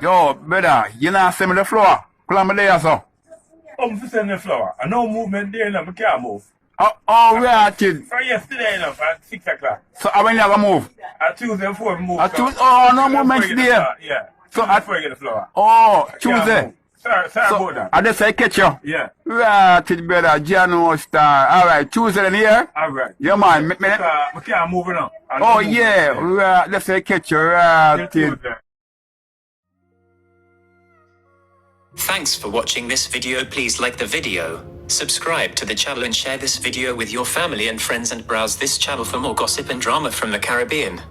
Yo, brother, you not send me the floor. Climb me there, so. I'm for sending the floor. I know movement there now, I can't move. Oh, we are kid. From yesterday enough at 6 o'clock. So I when you gonna move? At Tuesday before we move. At Tuesday? Oh, no movement there. Yeah. So Tuesday before you get the floor. Oh, I can't Tuesday. move. Sorry So about that. I just say catch you. Yeah. Right, brother, Jano Star. All right, Tuesday in here. All right. Yeah, man. I can't move now. Oh, yeah. Right, let's say catch you. Right, Thanks for watching this video. Please like the video, subscribe to the channel and share this video with your family and friends, and browse this channel for more gossip and drama from the Caribbean.